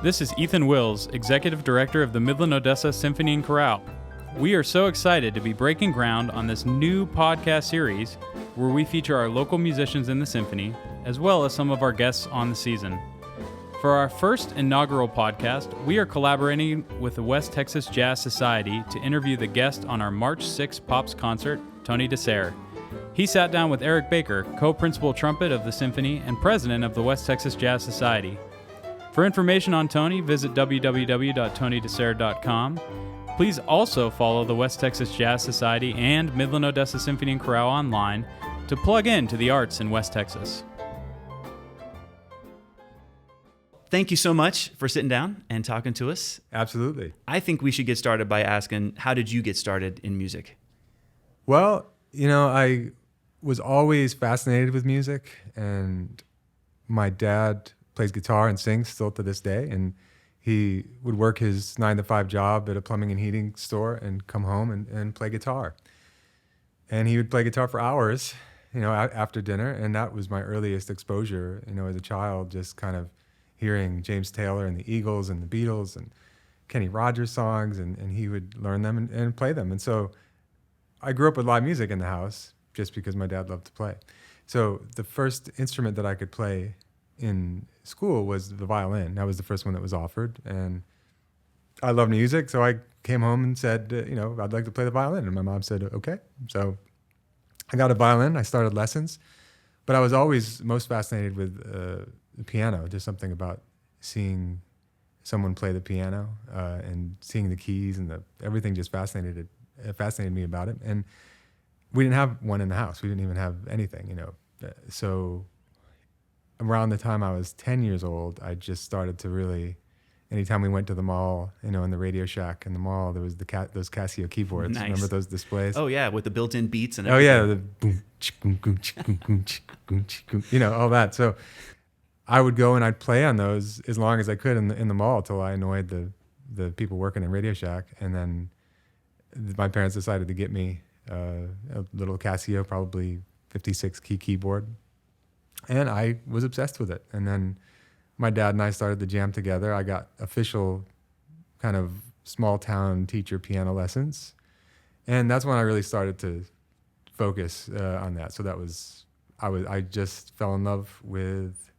This is Ethan Wills, Executive Director of the Midland-Odessa Symphony and Chorale. We are so excited to be breaking ground on this new podcast series where we feature our local musicians in the symphony, as well as some of our guests on the season. For our first inaugural podcast, we are collaborating with the West Texas Jazz Society to interview the guest on our March 6 Pops concert, Tony DeSare. He sat down with Eric Baker, co-principal trumpet of the symphony and president of the West Texas Jazz Society. For information on Tony, visit www.tonydesare.com. Please also follow the West Texas Jazz Society and Midland-Odessa Symphony and Chorale online to plug into the arts in West Texas. Thank you so much for sitting down and talking to us. Absolutely. I think we should get started by asking, how did you get started in music? Well, I was always fascinated with music, and my dad plays guitar and sings still to this day, and he would work his 9-to-5 job at a plumbing and heating store and come home and play guitar. And he would play guitar for hours, after dinner, and that was my earliest exposure, as a child, just kind of hearing James Taylor and the Eagles and the Beatles and Kenny Rogers songs, and he would learn them and play them. And so I grew up with live music in the house just because my dad loved to play. So the first instrument that I could play in school was the violin. That was the first one that was offered. And I love music, so I came home and said, I'd like to play the violin. And my mom said, okay. So I got a violin. I started lessons. But I was always most fascinated with the piano. Just something about seeing someone play the piano and seeing the keys and everything just fascinated me about it. And we didn't have one in the house. We didn't even have anything, So around the time I was 10 years old, I just started to really, anytime we went to the mall, in the Radio Shack in the mall, there was those Casio keyboards. Nice. Remember those displays? Oh, yeah, with the built-in beats and everything. Oh, yeah, the boom, boom, boom, boom, boom, all that. So I would go and I'd play on those as long as I could in the mall till I annoyed the people working in Radio Shack. And then my parents decided to get me a little Casio, probably 56 key keyboard. And I was obsessed with it. And then my dad and I started to jam together. I got official kind of small town teacher piano lessons. And that's when I really started to focus on that. So I just fell in love with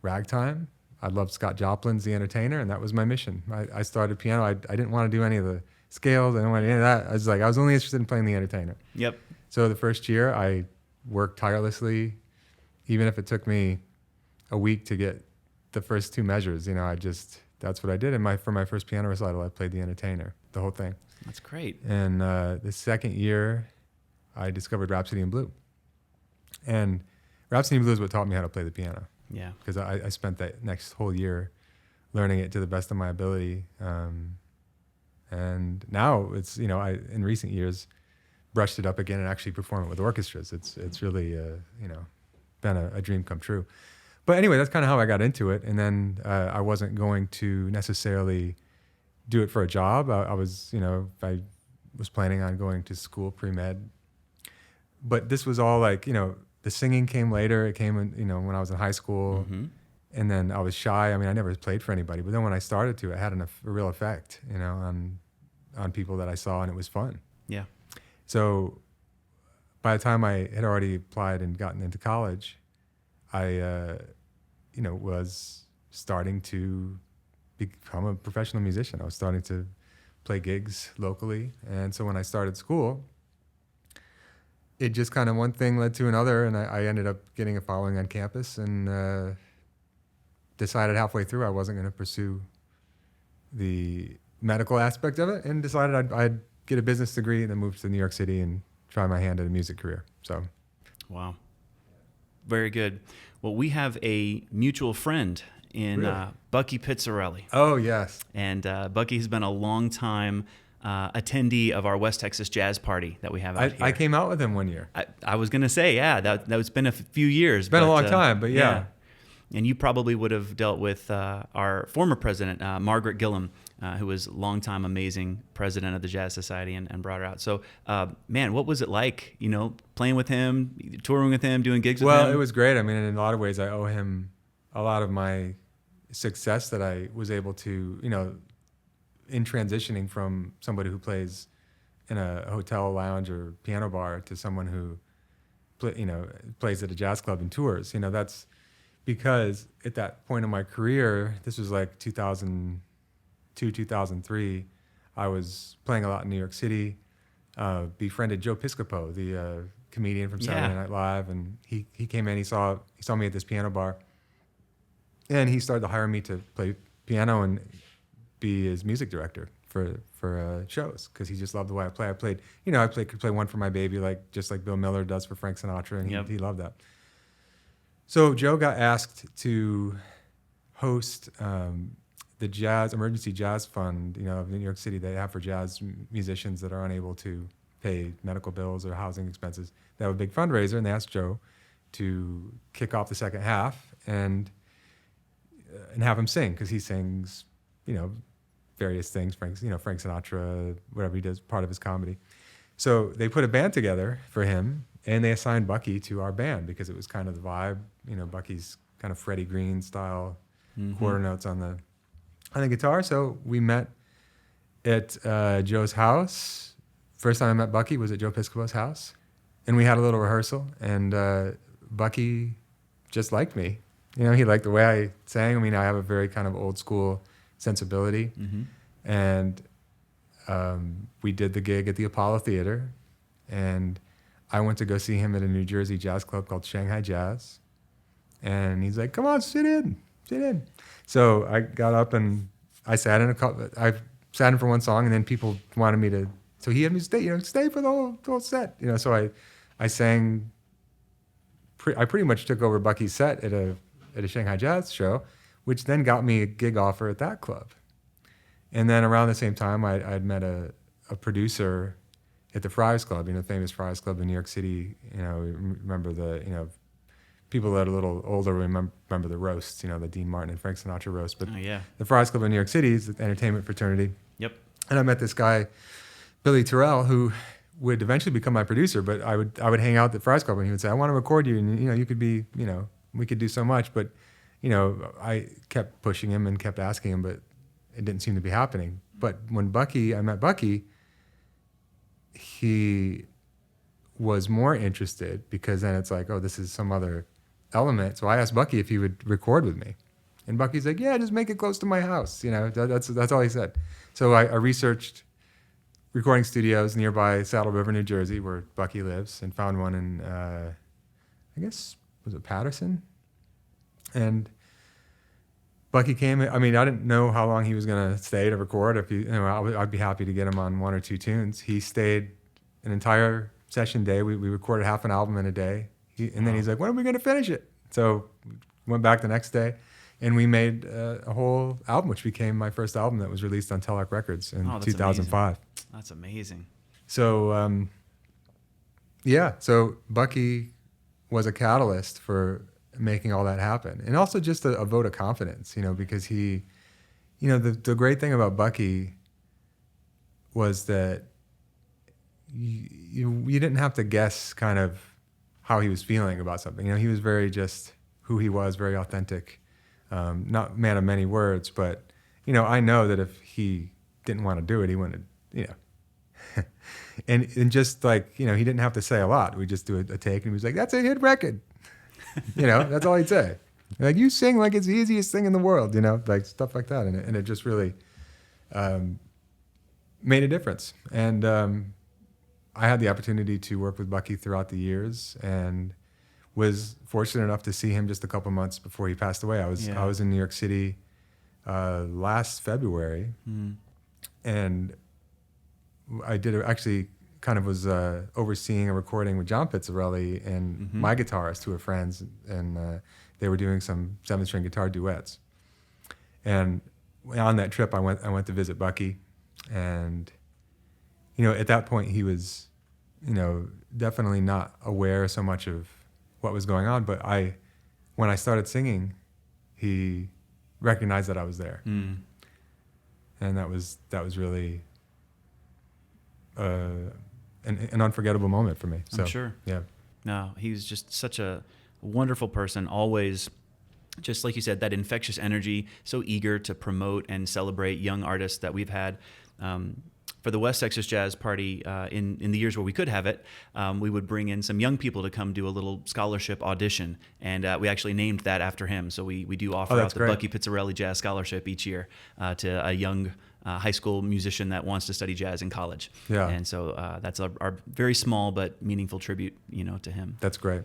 ragtime. I loved Scott Joplin's The Entertainer, and that was my mission. I started piano. I didn't want to do any of the scales. I didn't want to do any of that. I was only interested in playing The Entertainer. Yep. So the first year I worked tirelessly, even if it took me a week to get the first two measures, that's what I did. And for my first piano recital, I played The Entertainer, the whole thing. That's great. And the second year, I discovered Rhapsody in Blue. And Rhapsody in Blue is what taught me how to play the piano. Yeah. Because I spent that next whole year learning it to the best of my ability. And now it's, in recent years, brushed it up again and actually perform it with orchestras. It's really, been a dream come true. But anyway, that's kind of how I got into it. And then I wasn't going to necessarily do it for a job. I was planning on going to school pre-med. But this was all like, the singing came later. It came when I was in high school. Mm-hmm. And then I was shy. I mean, I never played for anybody. But then when I started to, it had a real effect, on people that I saw, and it was fun. Yeah. So by the time I had already applied and gotten into college, I, was starting to become a professional musician. I was starting to play gigs locally. And so when I started school, it just kind of one thing led to another, and I ended up getting a following on campus and decided halfway through I wasn't going to pursue the medical aspect of it, and decided I'd get a business degree and then move to New York City and try my hand at a music career. So, wow. Very good. Well, we have a mutual friend in Really? Bucky Pizzarelli. Oh, yes. And Bucky has been a long time attendee of our West Texas Jazz Party that we have out here. I came out with him one year. I was going to say, yeah, that's been a few years. It's been a long time, but yeah. And you probably would have dealt with our former president, Margaret Gillum, who was longtime amazing president of the Jazz Society and brought her out. So, man, what was it like, playing with him, touring with him, doing gigs with him? Well, it was great. I mean, in a lot of ways, I owe him a lot of my success that I was able to, in transitioning from somebody who plays in a hotel lounge or piano bar to someone who plays at a jazz club and tours. That's because at that point in my career, this was like 2002, 2003, I was playing a lot in New York City, befriended Joe Piscopo, the comedian from Saturday Night Live, and he came in, he saw me at this piano bar, and he started to hire me to play piano and be his music director for shows, because he just loved the way I play. Could play One for My Baby, just like Bill Miller does for Frank Sinatra, and he loved that. So Joe got asked to host the emergency jazz fund, of New York City, they have for jazz musicians that are unable to pay medical bills or housing expenses. They have a big fundraiser, and they asked Joe to kick off the second half and have him sing, because he sings, various things, Frank Sinatra, whatever he does, part of his comedy. So they put a band together for him, and they assigned Bucky to our band because it was kind of the vibe. Bucky's kind of Freddie Green style, quarter notes on the guitar. So we met at Joe's house. First time I met Bucky was at Joe Piscopo's house, and we had a little rehearsal. And Bucky just liked me. He liked the way I sang. I have a very kind of old school sensibility, and we did the gig at the Apollo Theater, and I went to go see him at a New Jersey jazz club called Shanghai Jazz, and he's like, "Come on, sit in." So I got up and I sat in for one song, and then people wanted me to. So he had me stay for the whole set. So I sang. I pretty much took over Bucky's set at a Shanghai Jazz show, which then got me a gig offer at that club. And then around the same time, I'd met a producer at the Friars Club, famous Friars Club in New York City. Remember people that are a little older remember the roasts, the Dean Martin and Frank Sinatra roast. But the Friars Club in New York City is the entertainment fraternity. Yep. And I met this guy, Billy Terrell, who would eventually become my producer. But I would hang out at the Friars Club, and he would say, "I want to record you, and you could be, we could do so much." But I kept pushing him and kept asking him, but it didn't seem to be happening. But when I met Bucky, he was more interested, because then it's like, oh, this is some other element. So I asked Bucky if he would record with me. And Bucky's like, yeah, just make it close to my house. That's all he said. So I researched recording studios nearby Saddle River, New Jersey, where Bucky lives, and found one in, I guess, was it Patterson? And Bucky came. I didn't know how long he was going to stay to record. I'd be happy to get him on one or two tunes. He stayed an entire session day. We recorded half an album in a day. And then he's like, when are we going to finish it? So we went back the next day, and we made a whole album, which became my first album that was released on Telex Records in 2005. That's amazing. So, so Bucky was a catalyst for making all that happen. And also just a vote of confidence, because he, the great thing about Bucky was that you didn't have to guess kind of how he was feeling about something. He was very just who he was, very authentic, not man of many words, but, I know that if he didn't want to do it, he wouldn't, and just like, he didn't have to say a lot. We just do a take, and he was like, that's a hit record. That's all he'd say. Like, you sing like it's the easiest thing in the world, like stuff like that. And it just really made a difference. And I had the opportunity to work with Bucky throughout the years, and was fortunate enough to see him just a couple months before he passed away. I was in New York City last February, and I was overseeing a recording with John Pizzarelli and my guitarist, who are friends, and they were doing some 7-string guitar duets. And on that trip, I went to visit Bucky, and at that point he was, definitely not aware so much of what was going on. But when I started singing, he recognized that I was there, and that was really an unforgettable moment for me. So, I'm sure. Yeah. No, he was just such a wonderful person, always just like you said, that infectious energy, so eager to promote and celebrate young artists that we've had. For the West Texas Jazz Party, in the years where we could have it, we would bring in some young people to come do a little scholarship audition, and we actually named that after him. So we do offer out the great. Bucky Pizzarelli Jazz Scholarship each year to a young high school musician that wants to study jazz in college. Yeah. And so that's our very small but meaningful tribute, to him. That's great.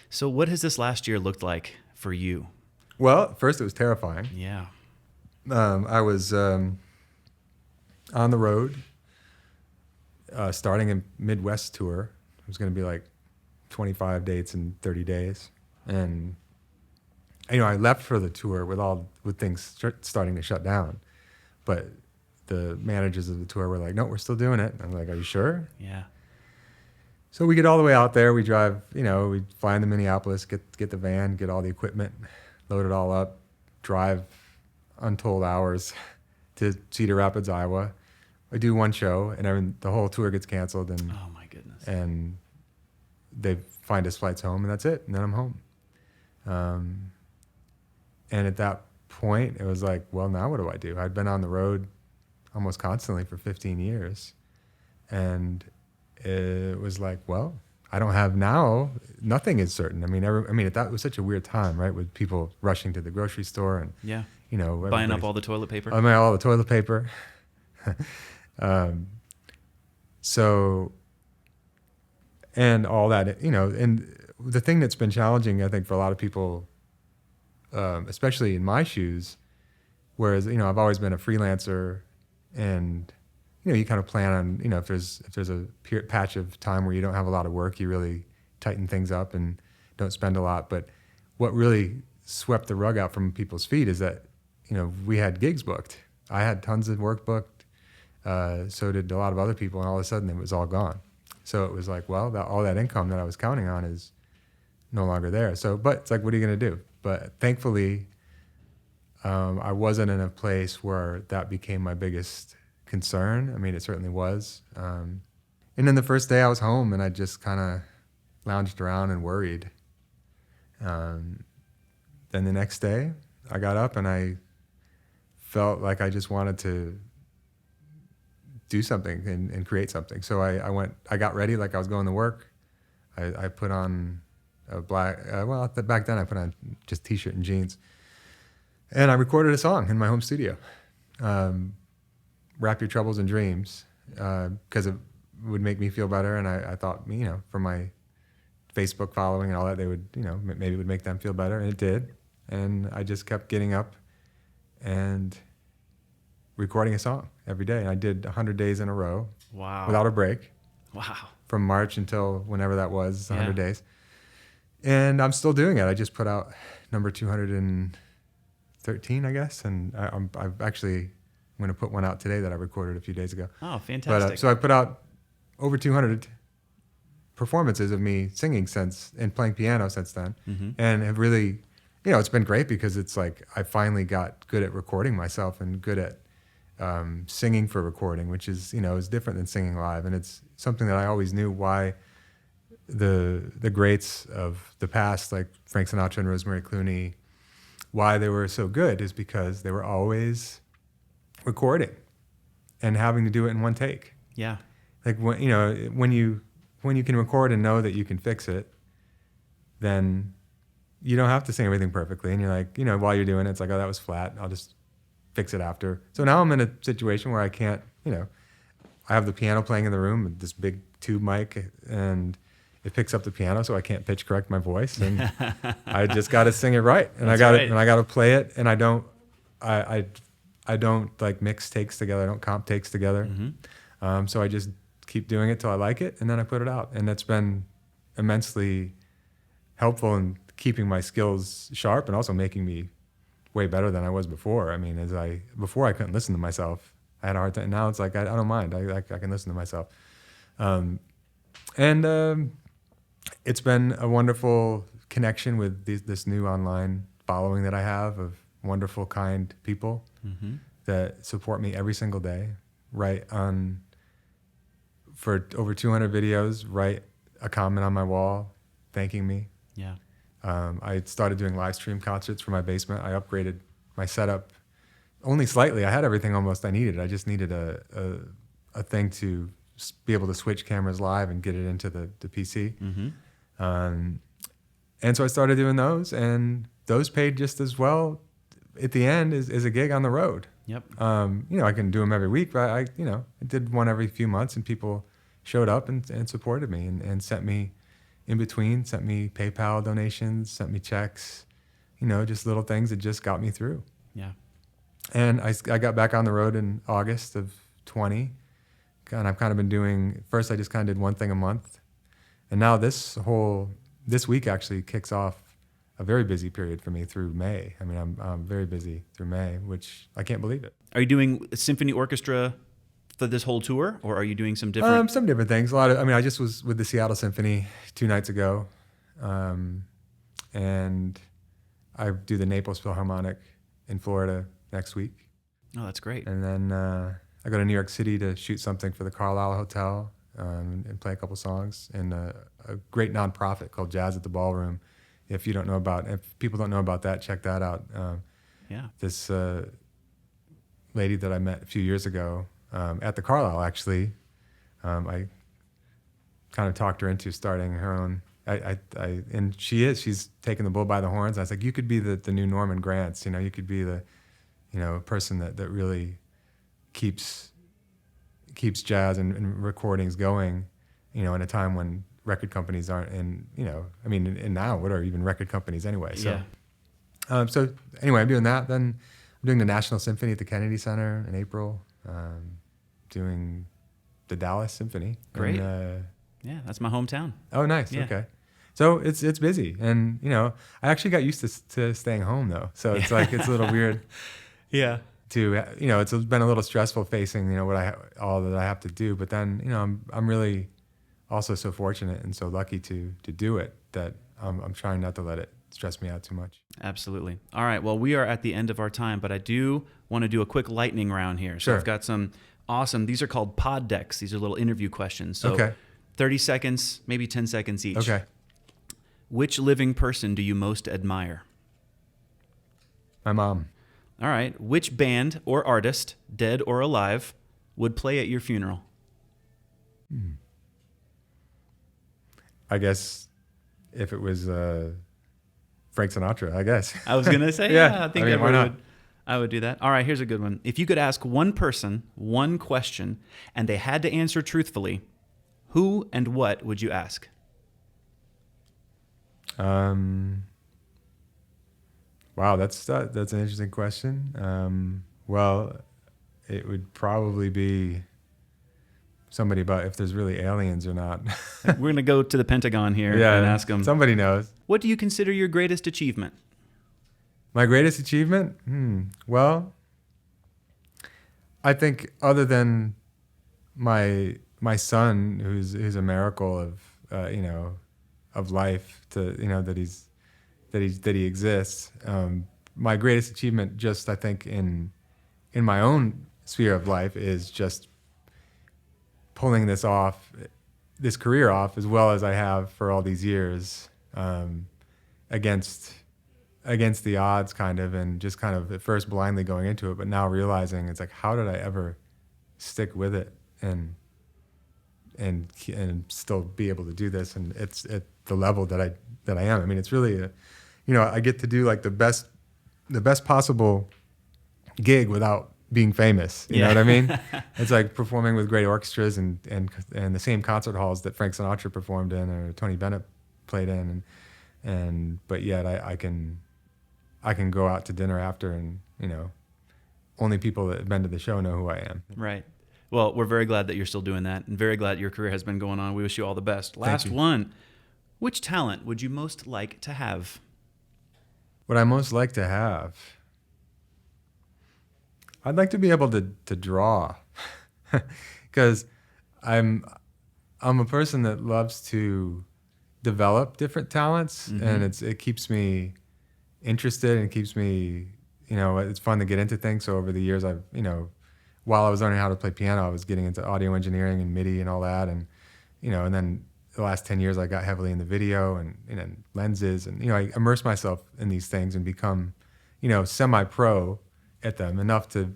So what has this last year looked like for you? Well, at first it was terrifying. Yeah. I was on the road, starting a Midwest tour. It was going to be like 25 dates in 30 days. And, I left for the tour with things starting to shut down. But the managers of the tour were like, no, we're still doing it. I'm like, are you sure? Yeah. So we get all the way out there. We drive, we fly into Minneapolis, get the van, get all the equipment, load it all up, drive untold hours to Cedar Rapids, Iowa. I do one show, and the whole tour gets canceled, and Oh my goodness. and they find us flights home, and that's it. And then I'm home. And at that point, it was like, well, now what do I do? I'd been on the road almost constantly for 15 years, and it was like, well, I don't have now. Nothing is certain. That was such a weird time, right? With people rushing to the grocery store and Yeah. Buying up everybody's- all the toilet paper. all the toilet paper. So, and all that, and the thing that's been challenging, I think, for a lot of people, especially in my shoes, whereas, I've always been a freelancer, and, you kind of plan on, if there's a patch of time where you don't have a lot of work, you really tighten things up and don't spend a lot. But what really swept the rug out from people's feet is that, we had gigs booked. I had tons of work booked. So did a lot of other people, and all of a sudden it was all gone. So it was like, well, all that income that I was counting on is no longer there. So, but it's like, what are you going to do? But thankfully, I wasn't in a place where that became my biggest concern. It certainly was. And then the first day I was home, and I just kind of lounged around and worried. Then the next day I got up and I felt like I just wanted to do something and create something. So I got ready like I was going to work. I put on a black, back then I put on just t-shirt and jeans. And I recorded a song in my home studio, Wrap Your Troubles in Dreams, because it would make me feel better. And I thought, for my Facebook following and all that, they would, maybe it would make them feel better. And it did. And I just kept getting up and recording a song every day. And I did 100 days in a row. Wow. Without a break. Wow. From March until whenever that was, 100 Yeah. days. And I'm still doing it. I just put out number 213, I guess. And I'm going to put one out today that I recorded a few days ago. Oh, fantastic. But so I put out over 200 performances of me singing and playing piano since then. Mm-hmm. And have really, it's been great because it's like I finally got good at recording myself and good at singing for recording, which is, is different than singing live. And it's something that I always knew why the greats of the past, like Frank Sinatra and Rosemary Clooney, why they were so good is because they were always recording and having to do it in one take. Yeah. Like when you can record and know that you can fix it, then you don't have to sing everything perfectly. And you're like, while you're doing it, it's like, oh, that was flat. I'll just fix it after. So now I'm in a situation where I can't, I have the piano playing in the room with this big tube mic, and it picks up the piano, so I can't pitch correct my voice, and I just got to sing it right, and I got to play it, and I don't like mix takes together. I don't comp takes together. Mm-hmm. So I just keep doing it till I like it, and then I put it out, and that's been immensely helpful in keeping my skills sharp and also making me way better than I was before. Before I couldn't listen to myself. I had a hard time. Now it's like I don't mind. I can listen to myself, and it's been a wonderful connection with this new online following that I have of wonderful, kind people Mm-hmm. that support me every single day. For over 200 videos, write a comment on my wall thanking me. Yeah. I started doing live stream concerts from my basement. I upgraded my setup only slightly. I had everything almost I needed. I just needed a thing to be able to switch cameras live and get it into the PC. And so I started doing those, and those paid just as well at the end as a gig on the road. Yep. I can do them every week, but I did one every few months, and people showed up and supported me and sent me sent me PayPal donations, sent me checks, just little things that just got me through. Yeah. And I got back on the road in August of 20, and I've kind of been doing, first I just kind of did one thing a month. And now this week actually kicks off a very busy period for me through May. I mean, I'm very busy through May, which I can't believe it. Are you doing a symphony orchestra for this whole tour, or are you doing some different? Some different things. I just was with the Seattle Symphony 2 nights ago. And I do the Naples Philharmonic in Florida next week. Oh, that's great. And then I go to New York City to shoot something for the Carlisle Hotel and play a couple songs in a great nonprofit called Jazz at the Ballroom. If people don't know about that, check that out. This lady that I met a few years ago at the Carlisle, actually, I kind of talked her into starting her own. And she's taking the bull by the horns. I was like, you could be the new Norman Granz. You could be the person that really keeps jazz and recordings going, in a time when record companies aren't and now what are even record companies anyway? So, so anyway, I'm doing that. Then I'm doing the National Symphony at the Kennedy Center in April, doing the Dallas Symphony. Great. And, yeah, that's my hometown. Oh, nice. Yeah. Okay. So it's busy. And, I actually got used to staying home though. So it's like, it's a little weird. Yeah. It's been a little stressful facing, all that I have to do. But then, I'm really also so fortunate and so lucky to do it that I'm trying not to let it stress me out too much. Absolutely. All right. Well, we are at the end of our time, but I do want to do a quick lightning round here. So Sure. I've got some awesome, these are called pod decks. These are little interview questions. So Okay. 30 seconds, maybe 10 seconds each. Okay. Which living person do you most admire? My mom. All right. Which band or artist, dead or alive, would play at your funeral? I guess if it was Frank Sinatra, I guess. I was going to say, Yeah. I think I mean, why everyone not? I would do that. All right, here's a good one. If you could ask one person one question and they had to answer truthfully, who and what would you ask? Wow, that's an interesting question. Well, it would probably be somebody about if there's really aliens or not. We're going to go to the Pentagon here Yeah, and ask them. Somebody knows. What do you consider your greatest achievement? My greatest achievement? Well, I think other than my son, who's a miracle of life that he exists. My greatest achievement, just I think in my own sphere of life, is just pulling this career off as well as I have for all these years, against the odds, kind of, and just kind of at first blindly going into it, but now realizing it's like, how did I ever stick with it and still be able to do this? And it's at the level that I am. I mean, it's really I get to do like the best possible gig without being famous. You know what I mean? It's like performing with great orchestras and the same concert halls that Frank Sinatra performed in or Tony Bennett played in, but yet I can go out to dinner after and only people that have been to the show know who I am. Right. Well, we're very glad that you're still doing that and very glad your career has been going on. We wish you all the best. Last one. Which talent would you most like to have? What I most like to have? I'd like to be able to draw, because I'm a person that loves to develop different talents, and it keeps me interested and keeps me, it's fun to get into things. So over the years, I've, while I was learning how to play piano, I was getting into audio engineering and MIDI and all that, and and then the last 10 years, I got heavily into video and lenses, and I immerse myself in these things and become, semi-pro at them, enough to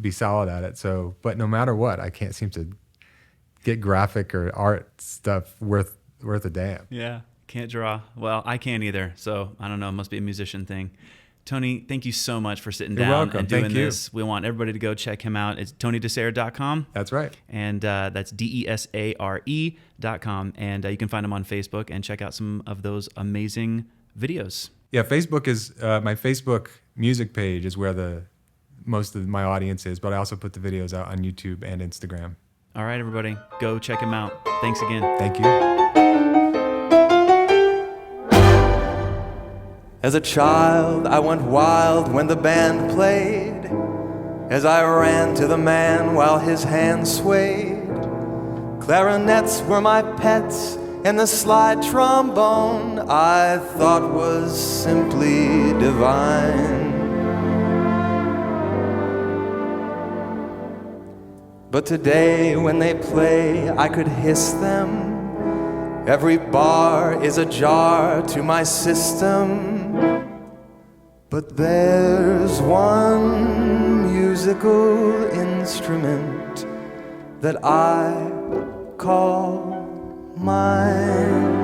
be solid at it. So, but no matter what, I can't seem to get graphic or art stuff worth a damn. Yeah, can't draw. Well, I can't either. So I don't know. It must be a musician thing. Tony, thank you so much for sitting You're down welcome. and doing Thank you. this. We want everybody to go check him out. It's TonyDeSare.com. That's right. And that's DESARE.com. And you can find him on Facebook and check out some of those amazing videos. Yeah, Facebook is my Facebook music page is where most of my audience is, but I also put the videos out on YouTube and Instagram. All right, everybody, go check him out. Thanks again. Thank you. As a child, I went wild when the band played, as I ran to the man while his hand swayed. Clarinets were my pets, and the slide trombone I thought was simply divine. But today when they play, I could hiss them. Every bar is a jar to my system. But there's one musical instrument that I call mine.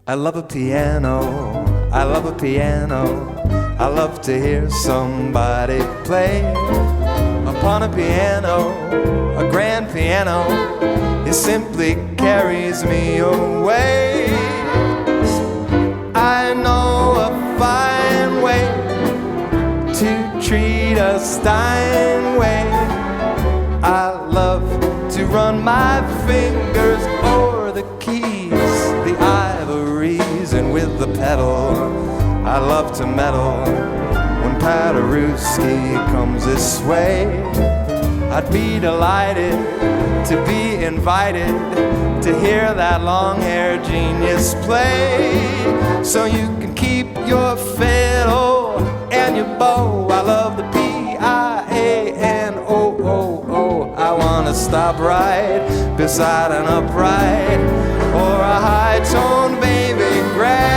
I love a piano, I love a piano. I love to hear somebody play upon a piano, a grand piano. It simply carries me away. I know a fine way to treat a Steinway. I love to run my fingers o'er the keys, the ivories, and with the pedal I love to meddle. When Paderewski comes this way, I'd be delighted to be invited to hear that long-haired genius play. So you can keep your fiddle and your bow. I love the Piano. I wanna stop right beside an upright or a high-tone baby grand.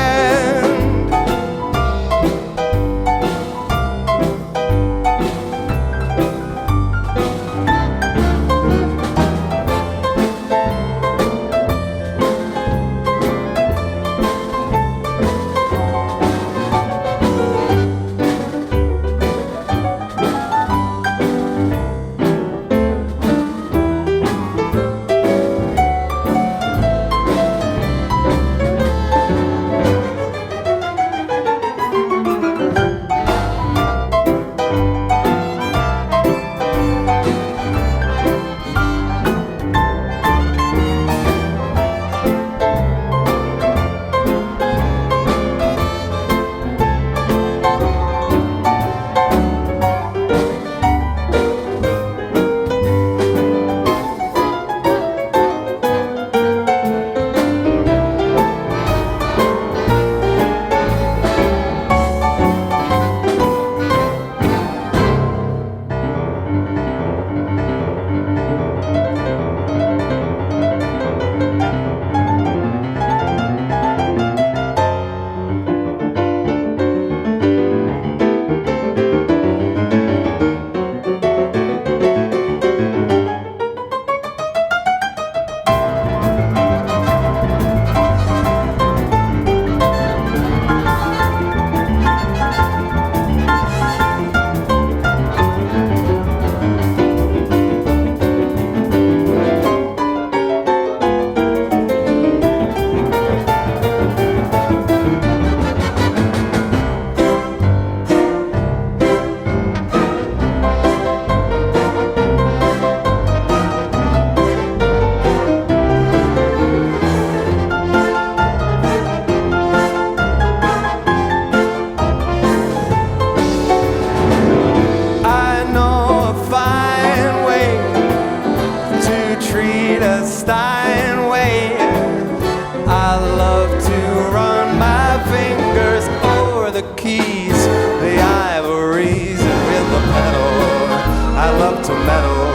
To meddle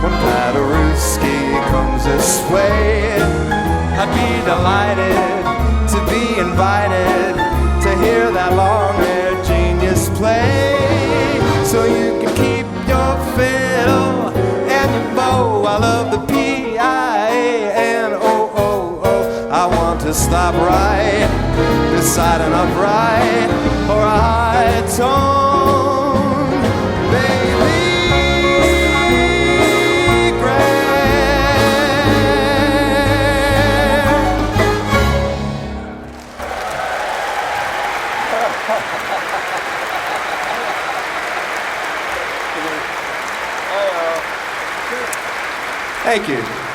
when Paderewski to sway. I'd be delighted to be invited to hear that long-haired genius play. So you can keep your fiddle and your bow. I love the P-I-A-N-O-O-O. I want to stop right beside an upright or a high tone, baby. Thank you.